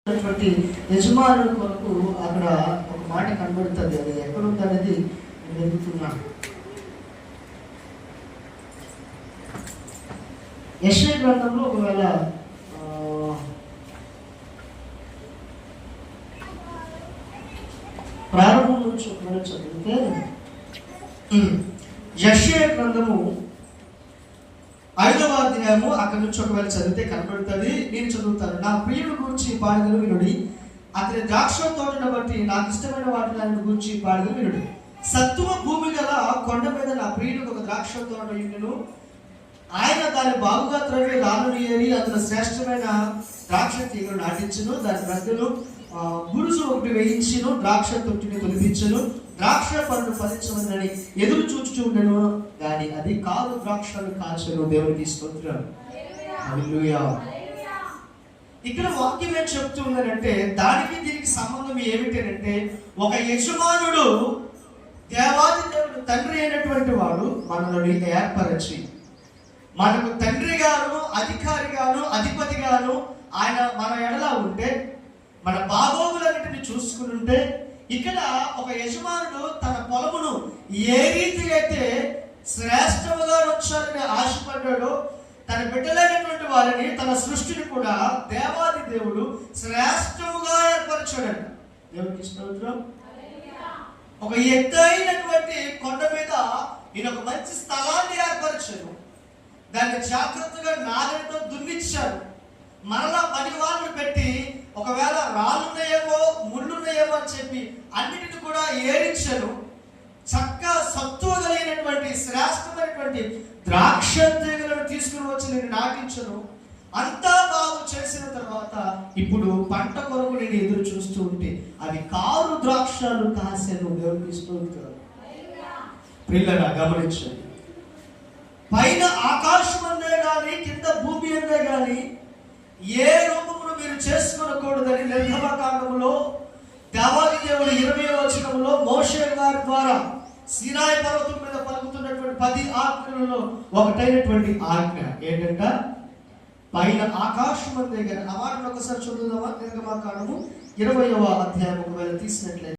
యజమానుల కొరకు అక్కడ ఒక మాట కనబడుతుంది. అది ఎక్కడుంది అనేది వెతుకుతున్నా. యెషయా గ్రంథంలో ఒకవేళ ప్రారంభం నుంచి ఒకవేళ చదివితే యెషయా గ్రంథము 5వ అధ్యాయము అక్కడి నుంచి ఒకవేళ చదివితే కనబడుతుంది. నేను చదువుతాను. నా ప్రియుడు గురించి పాడగలు వినుడి, అతని ద్రాక్ష తోటను బట్టి నాకు ఇష్టమైన వాటిని ఆయన గురించి పాడగలు వినుడి. సత్తువ భూమి గల కొండ మీద నా ప్రియుడికి ఒక ద్రాక్ష తోట ఉండును. ఆయన దాన్ని బాగుగా త్రవ్వి రాళ్ళను ఏరి అందులో శ్రేష్టమైన ద్రాక్ష తీగలు నాటించును. దాని మధ్యలో గురుసు ఒకటి వేయించును. ద్రాక్ష తొట్టిని తొలిపించును. ద్రాక్ష పండు ఫలించమని ఎదురు చూచుచూ ఉండను, కానీ అది కాదు ద్రాక్షలు కాల్చను. దేవునికి స్తోత్రం. హల్లెలూయా. ఇక్కడ వాక్యం ఏం చెప్తూ ఉందంటే, దానికి దీనికి సంబంధం ఏమిటంటే, ఒక యజమానుడు దేవాది దేవుడు తండ్రి అయినటువంటి వాడు మనల్ని ఏర్పరచి మనకు తండ్రి గాను అధికారి గాను అధిపతి గాను ఆయన మన ఎడలా ఉంటే, మన బాగోగులన్నింటినీ చూసుకుని ఉంటే, ఇక్కడ ఒక యజమానుడు తన పొలమును ఏ రీతిగా అయితే శ్రేష్టముగా ఉంచాలని ఆశపడ్డాడో, తన బిడ్డలైనటువంటి వారిని తన సృష్టిని కూడా దేవాది దేవుడు శ్రేష్టముగా ఏర్పరచాడంట. దేవునికి స్తోత్రం. ఒక ఎత్తైనటువంటి కొండ మీద ఈయన ఒక మంచి స్థలాన్ని ఏర్పరిచాడు. దాన్ని జాగ్రత్తగా నాగలితో దున్నిచ్చాడు. మరలా 10 వాళ్ళను పెట్టి ఒకవేళ రాళ్ళున్నాయేమో ముళ్ళున్నాయేమో అని చెప్పి అన్నిటిని కూడా ఏరించారు. చక్కగా సత్తువ కలిగినటువంటి శ్రేష్టమైనటువంటి ద్రాక్ష తీగలను తీసుకుని వచ్చి నేను నాటించను. అంతా బాగు చేసిన తర్వాత ఇప్పుడు పంట కొరకు నేను ఎదురు చూస్తూ ఉంటే అవి కారు ద్రాక్షలు కాసెను. దేవునికి స్తోత్రం. పిల్లరా గమనించండి, పైన ఆకాశం అందే గాని కింద భూమి అందే గాని ఏ రూపమును మీరు చేసుకోకూడదని నిర్గమకాండములో దేవాది దేవుడు 20వ వచనంలో మోషే గారి ద్వారా సీనాయి పర్వతం మీద పలుకుతున్నటువంటి 10 ఆజ్ఞలలో ఒకటైనటువంటి ఆజ్ఞ ఏంటంట, పైన ఆకాశం అందే గాని. ఆ మాటను ఒకసారి చదువుదామా? నిర్గమకాండము 20వ అధ్యాయం ఒకవేళ తీసినట్లయితే